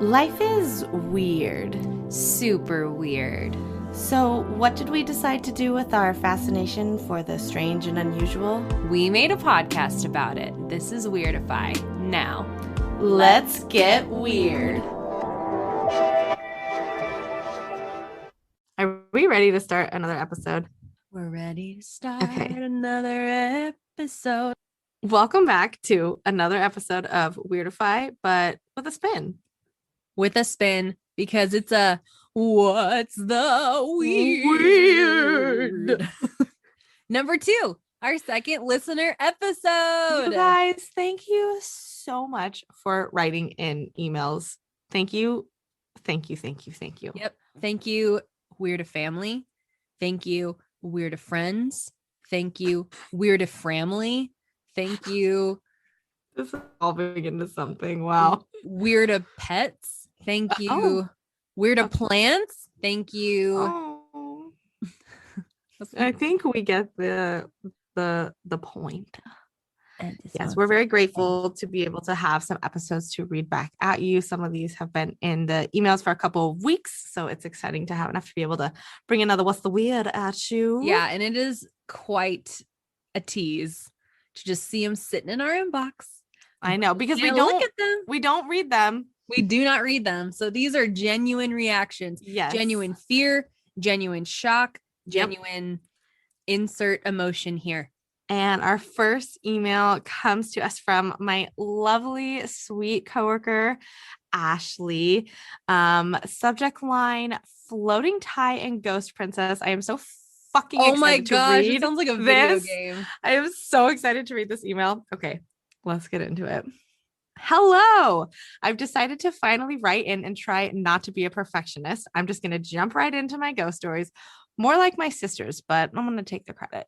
Life is weird. Super weird. So, what did we decide to do with our fascination for the strange and unusual? We made a podcast about it. This is Weirdify. Now, let's get weird. Are we ready to start another episode? We're ready to start Okay. another episode. Welcome back to another episode of Weirdify, but with a spin. With a spin, because it's a What's the Weird? Number 2, our second listener episode. You guys, thank you so much for writing in emails. Thank you. Thank you. Yep. Thank you, Weird Family. Thank you, Weird Friends. Thank you, Weird Family. Thank you. This is all big into something. Wow. Weird Pets. Thank you. Weird Plants. Thank you. Oh. I think we get the point. Yes, we're very grateful to be able to have some episodes to read back at you. Some of these have been in the emails for a couple of weeks, so it's exciting to have enough to be able to bring another What's the Weird at you. Yeah, and it is quite a tease to just see them sitting in our inbox. I know, because we look at them. We don't read them. We do not read them. So these are genuine reactions. Yes. Genuine fear, genuine shock, genuine insert emotion here. And our first email comes to us from my lovely, sweet coworker, Ashley. Subject line, floating tie and ghost princess. I am so fucking excited my gosh, to read. It sounds like a video game. I am so excited to read this email. Okay, let's get into it. Hello. I've decided to finally write in and try not to be a perfectionist. I'm just going to jump right into my ghost stories, more like my sisters, but I'm going to take the credit.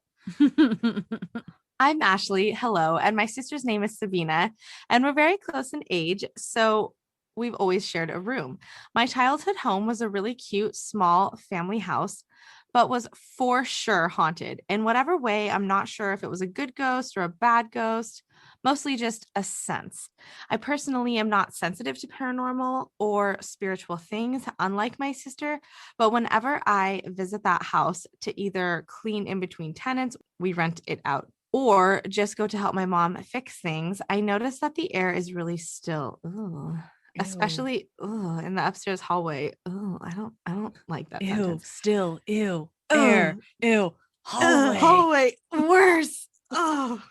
I'm Ashley. Hello. And my sister's name is Sabina, and we're very close in age. So we've always shared a room. My childhood home was a really cute, small family house, but was for sure haunted. In whatever way, I'm not sure if it was a good ghost or a bad ghost, mostly just a sense. I personally am not sensitive to paranormal or spiritual things, unlike my sister, but whenever I visit that house to either clean in between tenants, we rent it out, or just go to help my mom fix things, I notice that the air is really still. Ooh. Especially in the upstairs hallway. Oh, I don't like that. Still, air, hallway. Hallway, worse. Oh,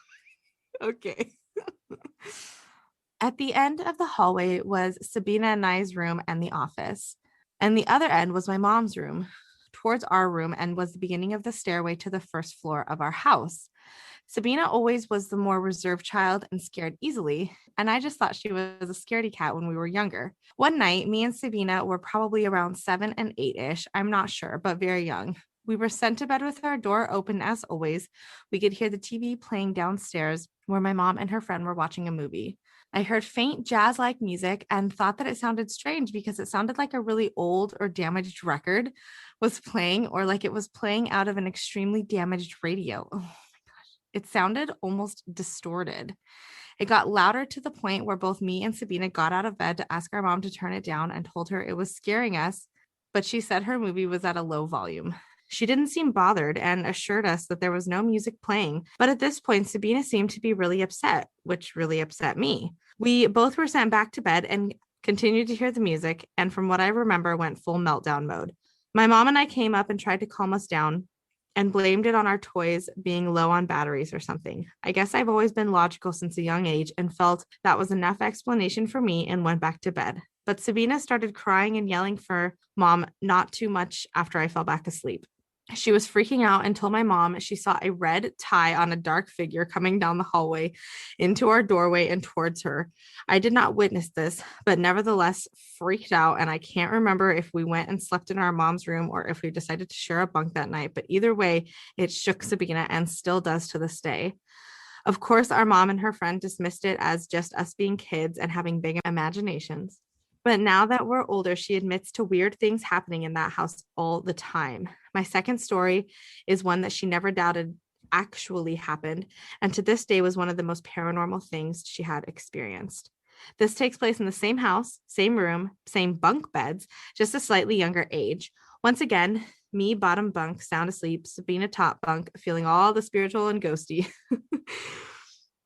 okay. At the end of the hallway was Sabina and I's room and the office, and the other end was my mom's room, towards our room, and was the beginning of the stairway to the first floor of our house. Sabina always was the more reserved child and scared easily, and I just thought she was a scaredy cat when we were younger. One night, me and Sabina were probably around 7 and 8-ish, I'm not sure, but very young. We were sent to bed with our door open as always. We could hear the TV playing downstairs where my mom and her friend were watching a movie. I heard faint jazz-like music and thought that it sounded strange because it sounded like a really old or damaged record was playing, or like it was playing out of an extremely damaged radio. Oh. It sounded almost distorted. It got louder to the point where both me and Sabina got out of bed to ask our mom to turn it down and told her it was scaring us, but she said her movie was at a low volume. She didn't seem bothered and assured us that there was no music playing, but at this point, Sabina seemed to be really upset, which really upset me. We both were sent back to bed and continued to hear the music, and from what I remember, went full meltdown mode. My mom and I came up and tried to calm us down, and blamed it on our toys being low on batteries or something. I guess I've always been logical since a young age and felt that was enough explanation for me and went back to bed. But Sabina started crying and yelling for mom not too much after I fell back asleep. She was freaking out and told my mom she saw a red tie on a dark figure coming down the hallway into our doorway and towards her. I did not witness this, but nevertheless freaked out, and I can't remember if we went and slept in our mom's room or if we decided to share a bunk that night, but either way, it shook Sabina and still does to this day. Of course, our mom and her friend dismissed it as just us being kids and having big imaginations. But now that we're older, she admits to weird things happening in that house all the time. My second story is one that she never doubted actually happened, and to this day was one of the most paranormal things she had experienced. This takes place in the same house, same room, same bunk beds, just a slightly younger age. Once again, me, bottom bunk, sound asleep, Sabina, top bunk, feeling all the spiritual and ghosty.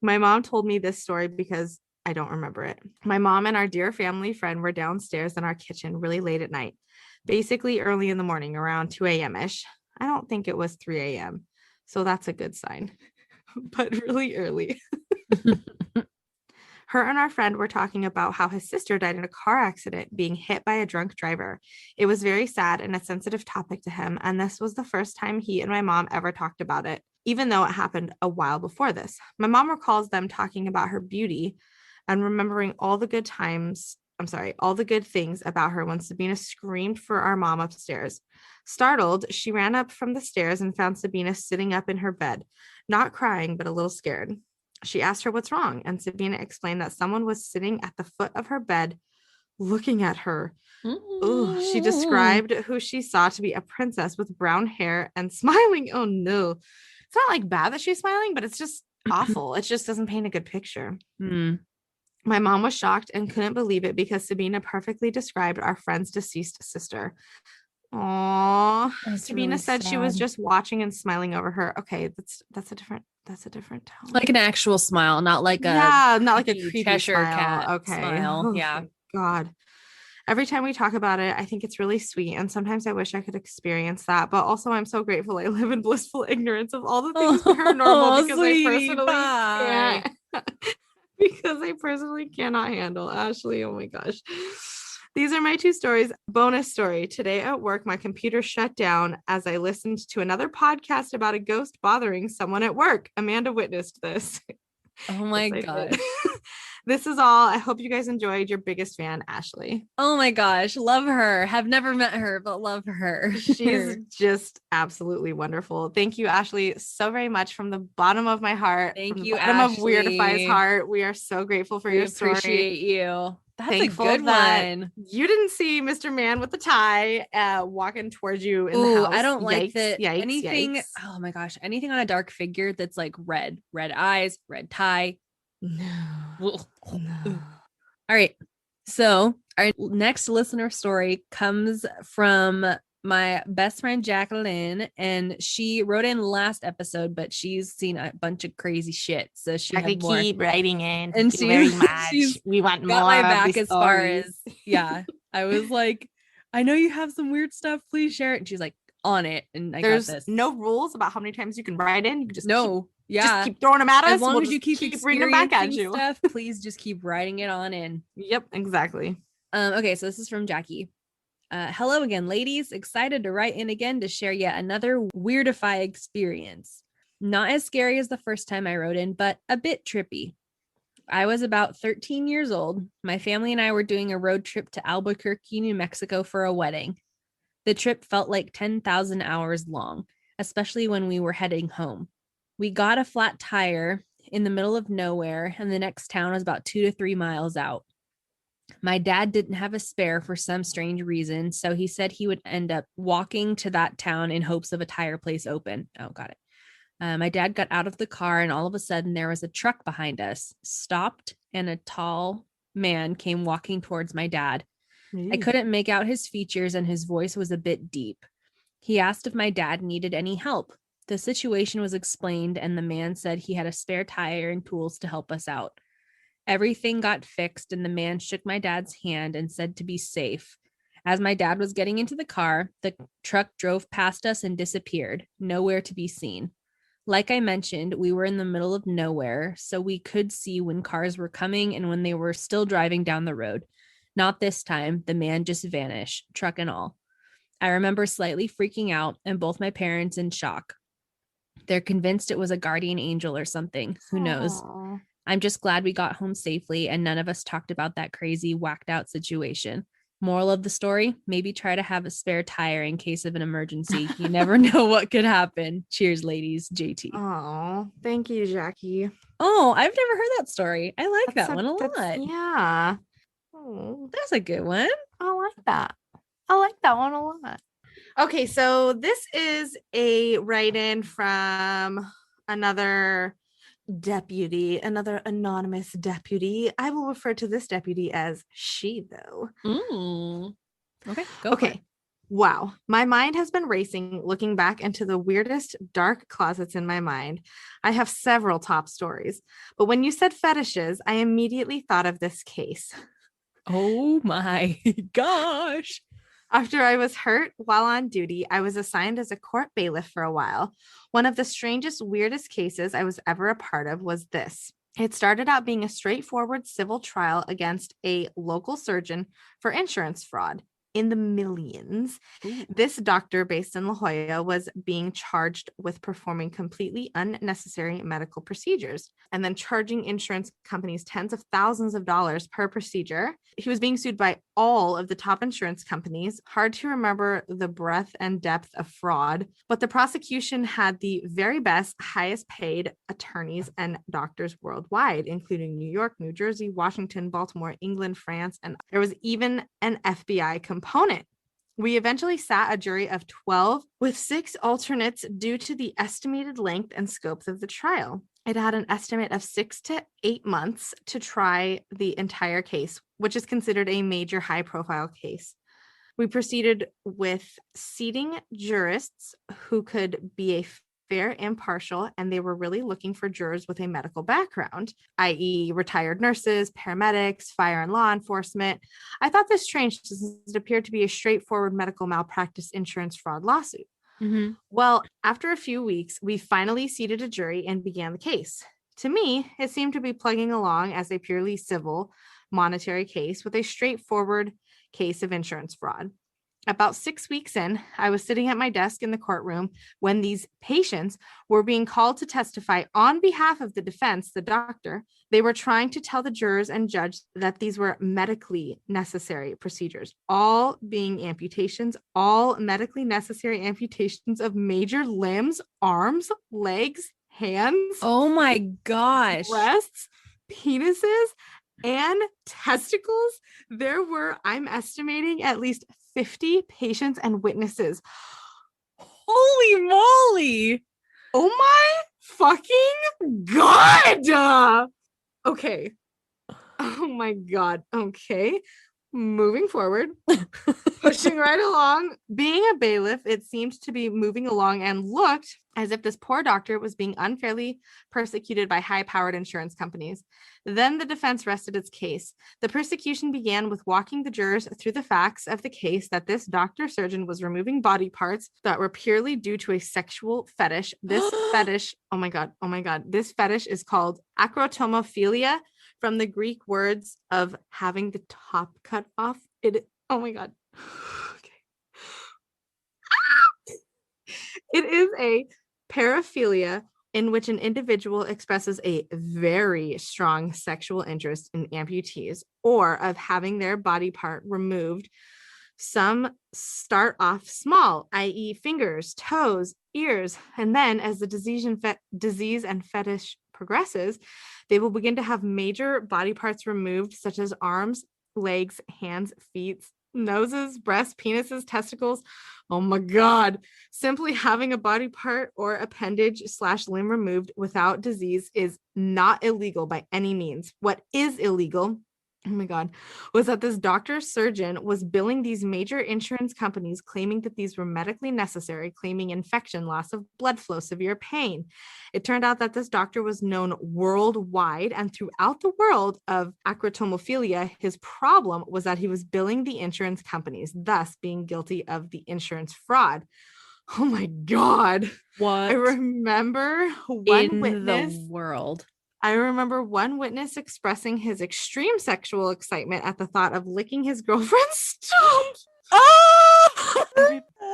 My mom told me this story because I don't remember it. My mom and our dear family friend were downstairs in our kitchen really late at night, basically early in the morning, around 2 a.m. ish. I don't think it was 3 a.m. So that's a good sign, but really early. Her and our friend were talking about how his sister died in a car accident being hit by a drunk driver. It was very sad and a sensitive topic to him, and this was the first time he and my mom ever talked about it, even though it happened a while before this. My mom recalls them talking about her beauty and remembering all the good times. All the good things about her when Sabina screamed for our mom upstairs. Startled, she ran up from the stairs and found Sabina sitting up in her bed, not crying, but a little scared. She asked her what's wrong, and Sabina explained that someone was sitting at the foot of her bed looking at her. Ooh, she described who she saw to be a princess with brown hair and smiling. Oh no. It's not like bad that she's smiling, but it's just awful. It just doesn't paint a good picture. My mom was shocked and couldn't believe it because Sabina perfectly described our friend's deceased sister. Aww. Sabina really said she was sad. just watching and smiling over her. Okay, that's a different tone. Like an actual smile, not like not like a creepy creepy Cheshire smile. cat Okay. smile. Oh, Yeah. thank God. Every time we talk about it, I think it's really sweet. And sometimes I wish I could experience that. But also, I'm so grateful I live in blissful ignorance of all the things paranormal because Sweetie, I personally bye. can't. Because I personally cannot handle Ashley. Oh my gosh. These are my two stories. Bonus story. Today at work, my computer shut down as I listened to another podcast about a ghost bothering someone at work. Amanda witnessed this. Oh my Yes, gosh. This is all. I hope you guys enjoyed. Your biggest fan, Ashley. Oh my gosh. Love her. Have never met her, but love her. She's just absolutely wonderful. Thank you, Ashley, so very much from the bottom of my heart, Thank from the you, bottom of Weirdify's Ashley. heart. We are so grateful for We your story. appreciate you. That's a Thankful good that one. you didn't see Mr. Man with the tie walking towards you in the Ooh, house. I don't like Yikes, that. yikes, Anything, yikes. oh my gosh, anything on a dark figure that's like red eyes, red tie. No, no. All right. So our next listener story comes from my best friend Jacqueline, and she wrote in last episode, but she's seen a bunch of crazy shit. So she had more. Keep writing in. And Thank you very she's much. We want got more my of back these as far stories. as, yeah. I was like, I know you have some weird stuff. Please share it. And she's like, on it. And There's got this. no rules about how many times you can write in. You can just just keep throwing them at us. As long we'll as you keep bringing them back at you. Stuff, please just keep writing it on in. Yep, exactly. Okay, so this is from Jackie. Hello again, ladies. Excited to write in again to share yet another Weirdify experience. Not as scary as the first time I wrote in, but a bit trippy. I was about 13 years old. My family and I were doing a road trip to Albuquerque, New Mexico for a wedding. The trip felt like 10,000 hours long, especially when we were heading home. We got a flat tire in the middle of nowhere, and the next town was about 2 to 3 miles out. My dad didn't have a spare for some strange reason, so he said he would end up walking to that town in hopes of a tire place open. Oh, got it. My dad got out of the car, and all of a sudden there was a truck behind us, stopped, and a tall man came walking towards my dad. I couldn't make out his features, and his voice was a bit deep. He asked if my dad needed any help. The situation was explained, and the man said he had a spare tire and tools to help us out. Everything got fixed, and the man shook my dad's hand and said to be safe. As my dad was getting into the car, the truck drove past us and disappeared, nowhere to be seen. Like I mentioned, we were in the middle of nowhere, so we could see when cars were coming and when they were still driving down the road. Not this time. The man just vanished, truck and all. I remember slightly freaking out and both my parents in shock. They're convinced it was a guardian angel or something. Who knows? Aww. I'm just glad we got home safely and none of us talked about that crazy, whacked out situation. Moral of the story, maybe try to have a spare tire in case of an emergency. You never know what could happen. Cheers, ladies. JT. Oh, thank you, Jackie. Oh, I've never heard that story. I like that one a lot. Yeah. Oh, that's a good one. I like that. I like that one a lot. Okay, so this is a write-in from another deputy, another anonymous deputy. I will refer to this deputy as she, though. Okay, go for it. Okay. Wow. My mind has been racing looking back into the weirdest dark closets in my mind. I have several top stories, but when you said fetishes, I immediately thought of this case. Oh my gosh. After I was hurt while on duty, I was assigned as a court bailiff for a while. One of the strangest, weirdest cases I was ever a part of was this. It started out being a straightforward civil trial against a local surgeon for insurance fraud in the millions. Ooh. This doctor based in La Jolla was being charged with performing completely unnecessary medical procedures and then charging insurance companies tens of thousands of dollars per procedure. He was being sued by all of the top insurance companies. Hard to remember the breadth and depth of fraud, but the prosecution had the very best, highest paid attorneys and doctors worldwide, including New York, New Jersey, Washington, Baltimore, England, France, and there was even an FBI component. We eventually sat a jury of 12 with 6 alternates due to the estimated length and scope of the trial. It had an estimate of 6 to 8 months to try the entire case, which is considered a major high-profile case. We proceeded with seating jurists who could be a fair, impartial, and they were really looking for jurors with a medical background, i.e., retired nurses, paramedics, fire and law enforcement. I thought this strange since it appeared to be a straightforward medical malpractice insurance fraud lawsuit. Mm-hmm. Well, after a few weeks, we finally seated a jury and began the case. To me, it seemed to be plugging along as a purely civil monetary case with a straightforward case of insurance fraud. About 6 weeks in, I was sitting at my desk in the courtroom when these patients were being called to testify on behalf of the defense, the doctor. They were trying to tell the jurors and judge that these were medically necessary procedures, all being amputations, all medically necessary amputations of major limbs, arms, legs, hands, Oh my gosh. breasts, penises, and testicles. There were, I'm estimating, at least 50 patients and witnesses. Holy moly. Oh my fucking God. Okay. Oh my God. Okay. Moving forward, pushing right along. Being a bailiff, it seemed to be moving along and looked as if this poor doctor was being unfairly persecuted by high-powered insurance companies. Then the defense rested its case. The persecution began with walking the jurors through the facts of the case that this doctor surgeon was removing body parts that were purely due to a sexual fetish. This fetish, oh my God, this fetish is called acrotomophilia, from the Greek words of having the top cut off. Oh my God. Okay. It is a paraphilia in which an individual expresses a very strong sexual interest in amputees or of having their body part removed. Some start off small, i.e., fingers, toes, ears, and then as the disease and fetish progresses, they will begin to have major body parts removed, such as arms, legs, hands, feet, noses, breasts, penises, testicles. Oh my God. Simply having a body part or appendage / limb removed without disease is not illegal by any means. What is illegal, oh my God, was that this doctor surgeon was billing these major insurance companies, claiming that these were medically necessary, claiming infection, loss of blood flow, severe pain. It turned out that this doctor was known worldwide and throughout the world of acrotomophilia. His problem was that he was billing the insurance companies, thus being guilty of the insurance fraud. Oh my God. What I remember in the world? I remember one witness expressing his extreme sexual excitement at the thought of licking his girlfriend's stumps. Oh!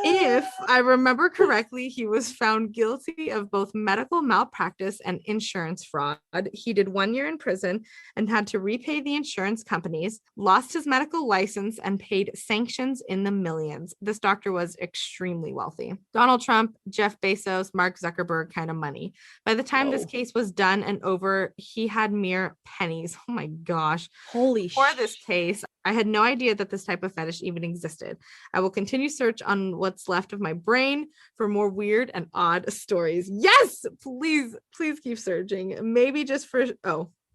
If I remember correctly, he was found guilty of both medical malpractice and insurance fraud. He did 1 year in prison and had to repay the insurance companies, lost his medical license, and paid sanctions in the millions. This doctor was extremely wealthy. Donald Trump, Jeff Bezos, Mark Zuckerberg kind of money. By the time this case was done and over, he had mere pennies. Oh my gosh. Holy For this case, I had no idea that this type of fetish even existed. I will continue search on what's left of my brain for more weird and odd stories. Yes, please keep searching. Maybe just for,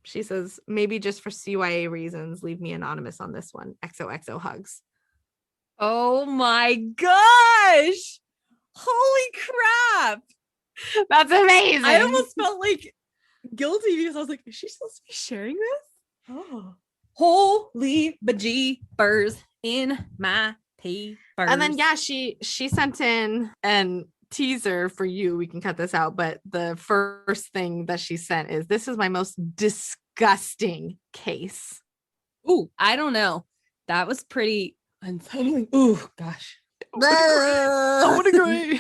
she says, maybe just for CYA reasons, leave me anonymous on this one. XOXO hugs. Oh my gosh. Holy crap. That's amazing. I almost felt like guilty because I was like, is she supposed to be sharing this? Oh. Holy bejeepers in my papers. And then she sent in an teaser for you. We can cut this out, but the first thing that she sent is, this is my most disgusting case. Ooh, I don't know. That was pretty unsettling. Ooh, gosh. I would agree.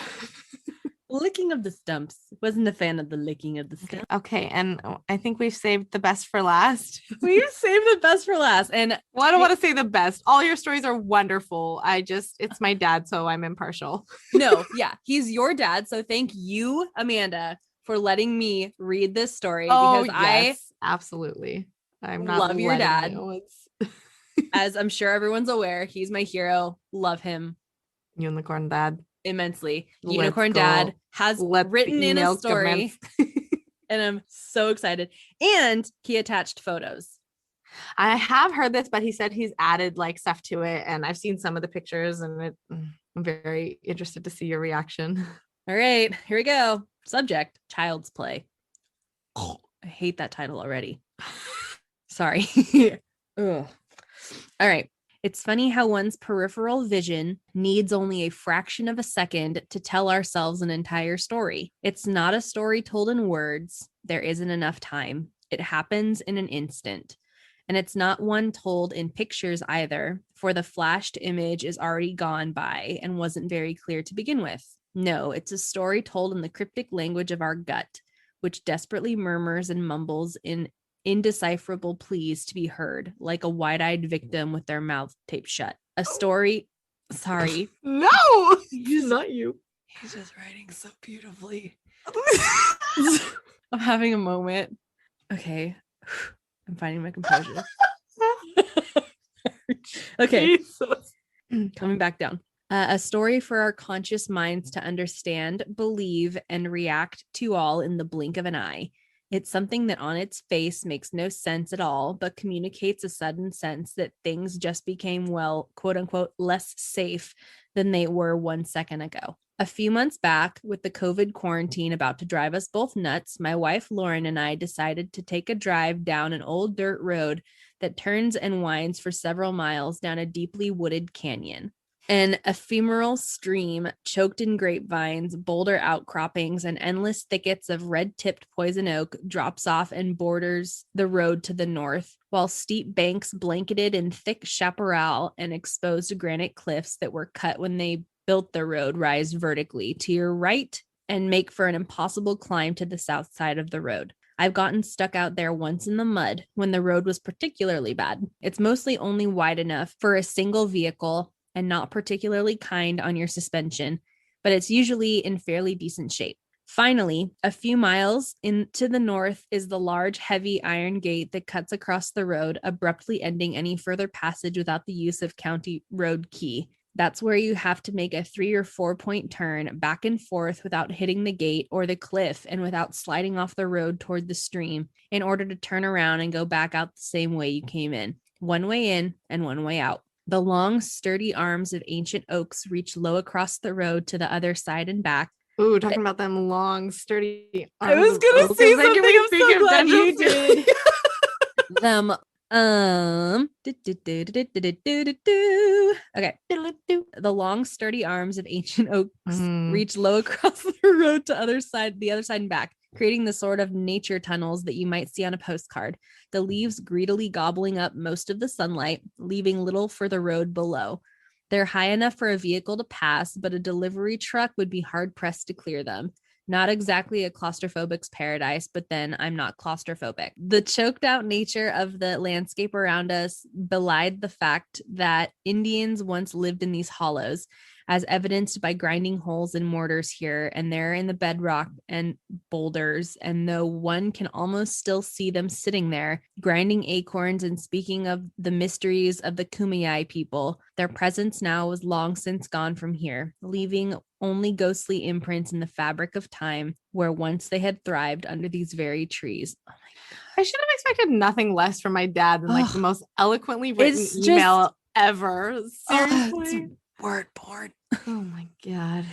Licking of the stumps. Wasn't a fan of the licking of the stumps. Okay, and I think we've saved the best for last. We've saved the best for last. And well, I don't want to say the best. All your stories are wonderful. It's my dad, so I'm impartial. No, yeah, he's your dad. So thank you, Amanda, for letting me read this story. Oh, because yes, absolutely. I'm not love your dad. It's as I'm sure everyone's aware, he's my hero. Love him. Unicorn dad. Immensely. Unicorn Dad has written in a story and I'm so excited. And he attached photos. I have heard this, but he said he's added like stuff to it, and I've seen some of the pictures, and I'm very interested to see your reaction. All right, here we go. Subject: child's play. Oh, I hate that title already. Sorry. Ugh. All right. It's funny how one's peripheral vision needs only a fraction of a second to tell ourselves an entire story. It's not a story told in words. There isn't enough time. It happens in an instant. And it's not one told in pictures either, for the flashed image is already gone by and wasn't very clear to begin with. No, it's a story told in the cryptic language of our gut, which desperately murmurs and mumbles in indecipherable pleas to be heard, like a wide-eyed victim with their mouth taped shut. A story. Sorry. No, he's not you. He's just writing so beautifully. I'm having a moment. Okay. I'm finding my composure. Okay. Jesus. Coming back down. A story for our conscious minds to understand, believe, and react to all in the blink of an eye. It's something that on its face makes no sense at all, but communicates a sudden sense that things just became, well, quote unquote, less safe than they were 1 second ago. A few months back, with the COVID quarantine about to drive us both nuts, my wife Lauren and I decided to take a drive down an old dirt road that turns and winds for several miles down a deeply wooded canyon. An ephemeral stream choked in grapevines, boulder outcroppings, and endless thickets of red-tipped poison oak drops off and borders the road to the north, while steep banks blanketed in thick chaparral and exposed granite cliffs that were cut when they built the road rise vertically to your right and make for an impossible climb to the south side of the road. I've gotten stuck out there once in the mud when the road was particularly bad. It's mostly only wide enough for a single vehicle and not particularly kind on your suspension, but it's usually in fairly decent shape. Finally, a few miles into the north is the large, heavy iron gate that cuts across the road, abruptly ending any further passage without the use of county road key. That's where you have to make a 3 or 4 point turn back and forth without hitting the gate or the cliff and without sliding off the road toward the stream in order to turn around and go back out the same way you came in. One way in and one way out. The long, sturdy arms of ancient oaks reach low across the road to the other side and back. Ooh, talking about them long, sturdy arms. I was going to say something. I'm so glad you did. Them, okay. The long, sturdy arms of ancient oaks reach low across the road to the other side and back, creating the sort of nature tunnels that you might see on a postcard. The leaves greedily gobbling up most of the sunlight, leaving little for the road below. They're high enough for a vehicle to pass, but a delivery truck would be hard-pressed to clear them. Not exactly a claustrophobic's paradise, but then I'm not claustrophobic. The choked out nature of the landscape around us belied the fact that Indians once lived in these hollows, as evidenced by grinding holes in mortars here and there in the bedrock and boulders. And though one can almost still see them sitting there, grinding acorns and speaking of the mysteries of the Kumeyaay people, their presence now was long since gone from here, leaving only ghostly imprints in the fabric of time where once they had thrived under these very trees. Oh I should have expected nothing less from my dad than like the most eloquently written it's email just ever. Seriously. it's word porn. Oh my God.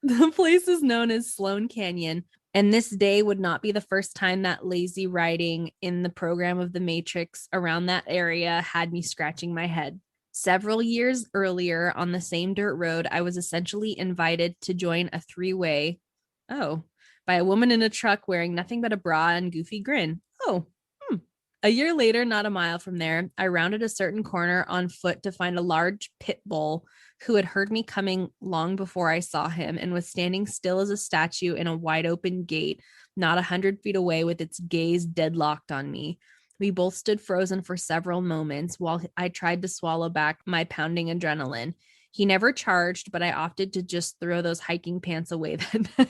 The place is known as Sloan Canyon, and this day would not be the first time that lazy writing in the program of The Matrix around that area had me scratching my head. Several years earlier, on the same dirt road, I was essentially invited to join a three-way, by a woman in a truck wearing nothing but a bra and goofy grin. A year later, not a mile from there, I rounded a certain corner on foot to find a large pit bull who had heard me coming long before I saw him and was standing still as a statue in a wide open gate, not 100 feet away with its gaze deadlocked on me. We both stood frozen for several moments while I tried to swallow back my pounding adrenaline. He never charged, but I opted to just throw those hiking pants away that night.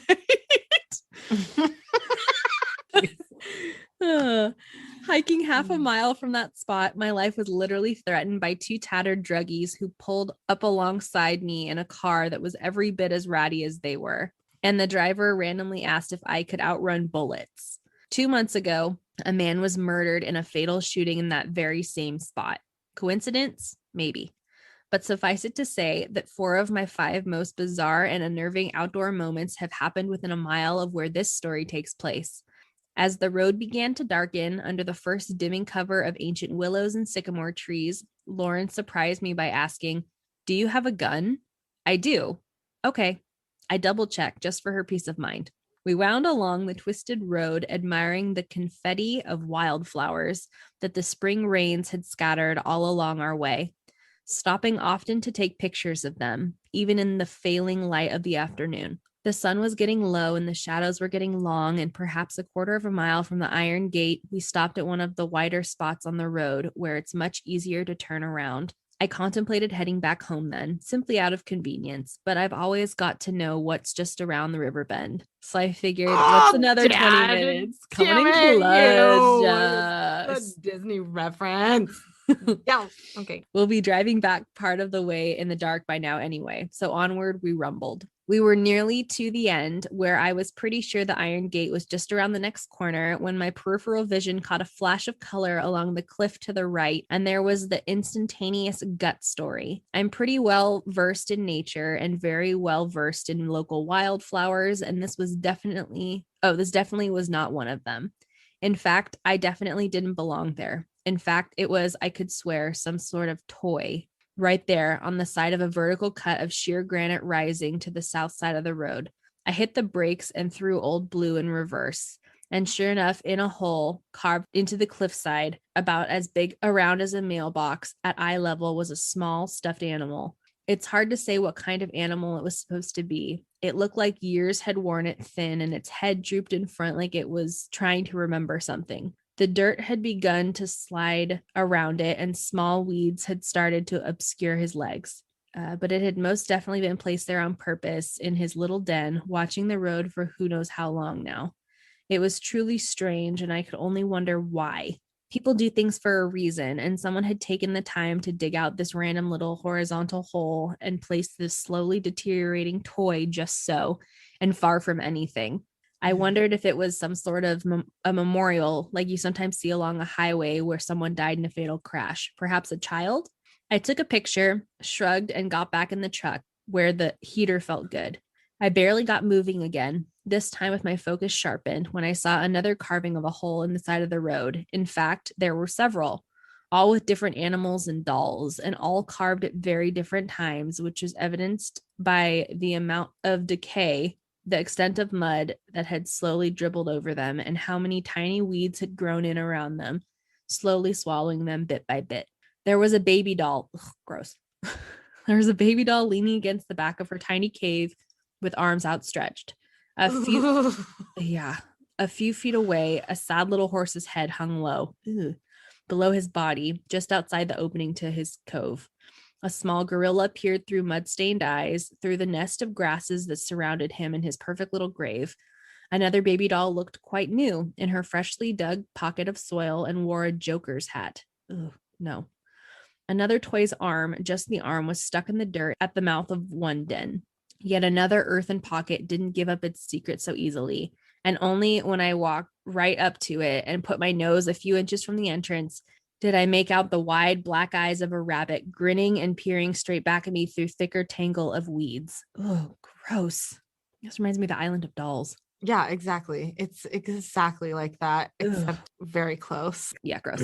Hiking half a mile from that spot, my life was literally threatened by two tattered druggies who pulled up alongside me in a car that was every bit as ratty as they were. And the driver randomly asked if I could outrun bullets. 2 months ago, a man was murdered in a fatal shooting in that very same spot. Coincidence? Maybe. But suffice it to say that 4 of my 5 most bizarre and unnerving outdoor moments have happened within a mile of where this story takes place. As the road began to darken under the first dimming cover of ancient willows and sycamore trees, Lauren surprised me by asking, "Do you have a gun?" "I do." "Okay." I double-checked just for her peace of mind. We wound along the twisted road, admiring the confetti of wildflowers that the spring rains had scattered all along our way, stopping often to take pictures of them, even in the failing light of the afternoon. The sun was getting low and the shadows were getting long, and perhaps a quarter of a mile from the iron gate, we stopped at one of the wider spots on the road where it's much easier to turn around. I contemplated heading back home then, simply out of convenience, but I've always got to know what's just around the river bend. So I figured, what's another 20 minutes? Coming in clutch. The Disney reference. Yeah. Okay. We'll be driving back part of the way in the dark by now anyway. So onward we rumbled. We were nearly to the end, where I was pretty sure the iron gate was just around the next corner, when my peripheral vision caught a flash of color along the cliff to the right, and there was the instantaneous gut story. I'm pretty well versed in nature and very well versed in local wildflowers, and this definitely was not one of them. In fact, I definitely didn't belong there. In fact, it was, I could swear, some sort of toy right there on the side of a vertical cut of sheer granite rising to the south side of the road. I hit the brakes and threw Old Blue in reverse. And sure enough, in a hole carved into the cliffside, about as big around as a mailbox at eye level, was a small stuffed animal. It's hard to say what kind of animal it was supposed to be. It looked like years had worn it thin, and its head drooped in front like it was trying to remember something. The dirt had begun to slide around it, and small weeds had started to obscure his legs. But it had most definitely been placed there on purpose in his little den, watching the road for who knows how long now. It was truly strange, and I could only wonder why. People do things for a reason, and someone had taken the time to dig out this random little horizontal hole and place this slowly deteriorating toy just so, and far from anything. I wondered if it was some sort of a memorial like you sometimes see along a highway where someone died in a fatal crash, perhaps a child. I took a picture, shrugged, and got back in the truck where the heater felt good. I barely got moving again, this time with my focus sharpened, when I saw another carving of a hole in the side of the road. In fact, there were several, all with different animals and dolls, and all carved at very different times, which was evidenced by the amount of decay, the extent of mud that had slowly dribbled over them, and how many tiny weeds had grown in around them, slowly swallowing them bit by bit. There was a baby doll. Ugh, gross. There was a baby doll leaning against the back of her tiny cave with arms outstretched. A few feet away, a sad little horse's head hung low, below his body, just outside the opening to his cove. A small gorilla peered through mud-stained eyes, through the nest of grasses that surrounded him in his perfect little grave. Another baby doll looked quite new in her freshly dug pocket of soil and wore a Joker's hat. Ugh, no. Another toy's arm, just the arm, was stuck in the dirt at the mouth of one den. Yet another earthen pocket didn't give up its secret so easily. And only when I walked right up to it and put my nose a few inches from the entrance did I make out the wide black eyes of a rabbit grinning and peering straight back at me through thicker tangle of weeds. Oh, gross. This reminds me of the Island of Dolls. Yeah, exactly. It's exactly like that, except very close. Yeah, gross.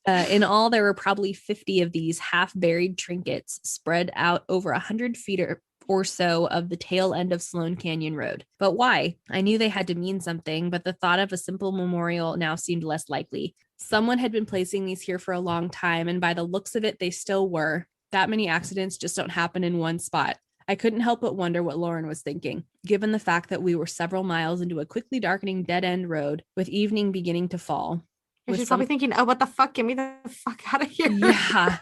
In all, there were probably 50 of these half-buried trinkets spread out over 100 feet or so of the tail end of Sloan Canyon Road. But why? I knew they had to mean something, but the thought of a simple memorial now seemed less likely. Someone had been placing these here for a long time, and by the looks of it, they still were. That many accidents just don't happen in one spot. I couldn't help but wonder what Lauren was thinking, given the fact that we were several miles into a quickly darkening dead-end road with evening beginning to fall. She's probably thinking, oh, what the fuck? Get me the fuck out of here. Yeah.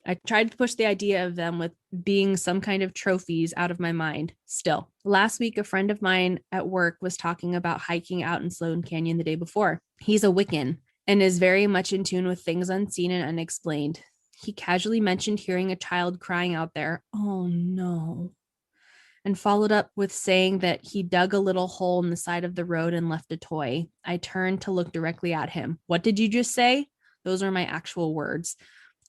I tried to push the idea of them with being some kind of trophies out of my mind. Still, last week, a friend of mine at work was talking about hiking out in Sloan Canyon the day before. He's a Wiccan and is very much in tune with things unseen and unexplained. He casually mentioned hearing a child crying out there. Oh no. And followed up with saying that he dug a little hole in the side of the road and left a toy. I turned to look directly at him. What did you just say? Those are my actual words.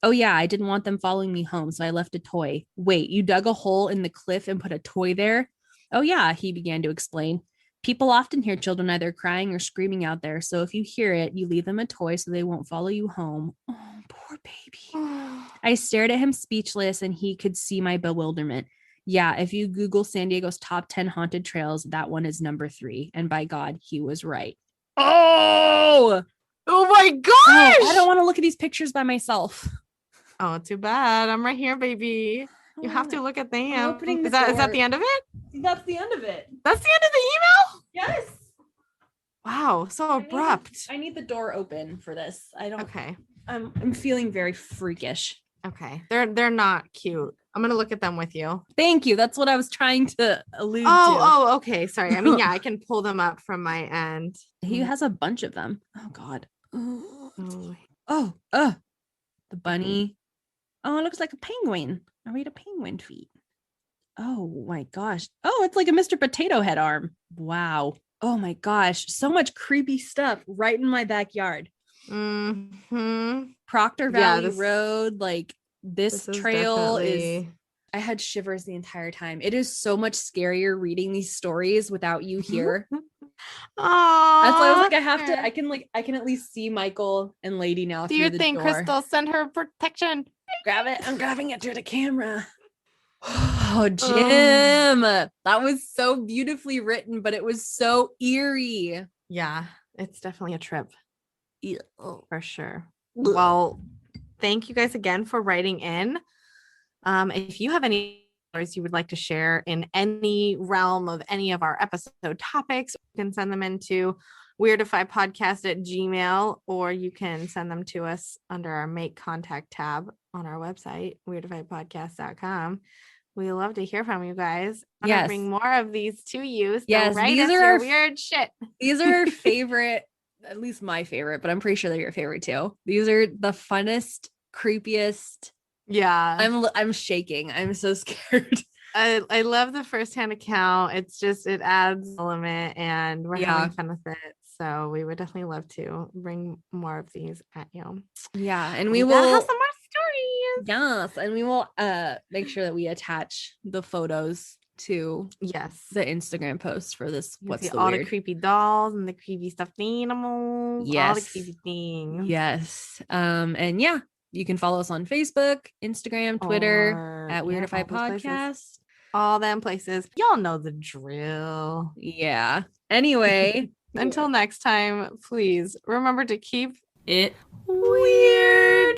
Oh yeah, I didn't want them following me home, so I left a toy. Wait, you dug a hole in the cliff and put a toy there? Oh yeah, he began to explain. People often hear children either crying or screaming out there, so if you hear it, you leave them a toy so they won't follow you home. Oh, poor baby. I stared at him speechless, and he could see my bewilderment. Yeah, if you Google San Diego's top 10 haunted trails, that one is number 3. And by God, he was right. Oh my gosh! Oh, I don't want to look at these pictures by myself. Oh, too bad. I'm right here, baby. You have to look at them. Is that the end of it? That's the end of it. That's the end of the email? Yes. Wow, so abrupt. I need the door open for this. Okay. I'm feeling very freakish. Okay. They're not cute. I'm gonna look at them with you. Thank you. That's what I was trying to allude to. Oh, okay. Sorry. I mean, yeah, I can pull them up from my end. He has a bunch of them. Oh God. Oh, the bunny. Oh, it looks like a penguin. I read a penguin feet. Oh my gosh. Oh, it's like a Mr. Potato Head arm. Wow. Oh my gosh. So much creepy stuff right in my backyard. Mm-hmm. Proctor Valley Road. Like this trail is I had shivers the entire time. It is so much scarier reading these stories without you here. Oh, that's why I was like, I can at least see Michael and Lady now. Do your thing, door. Crystal. Send her protection. Grab it. I'm grabbing it through the camera. Oh, Jim. That was so beautifully written, but it was so eerie. Yeah, it's definitely a trip. Ew. For sure. Well, thank you guys again for writing in. If you have any stories you would like to share in any realm of any of our episode topics, you can send them into weirdifypodcast@gmail.com, or you can send them to us under our Make Contact tab on our website, weirdifypodcast.com. We love to hear from you guys. I'm gonna bring more of these to you. So yes, these are our weird shit. These are our favorite, at least my favorite, but I'm pretty sure they're your favorite too. These are the funnest, creepiest. Yeah. I'm shaking. I'm so scared. I love the firsthand account. It's just, it adds element and we're having fun with it. So we would definitely love to bring more of these at you. Yeah. And we will have some more stories. Yes. And we will make sure that we attach the photos to the Instagram post for this. What's the all weird? The creepy dolls and the creepy stuffed animals. Yes. All the creepy things. Yes. And yeah, you can follow us on Facebook, Instagram, Twitter at Weirdify Podcast. All them places. Y'all know the drill. Yeah. Anyway, until next time, please remember to keep it weird.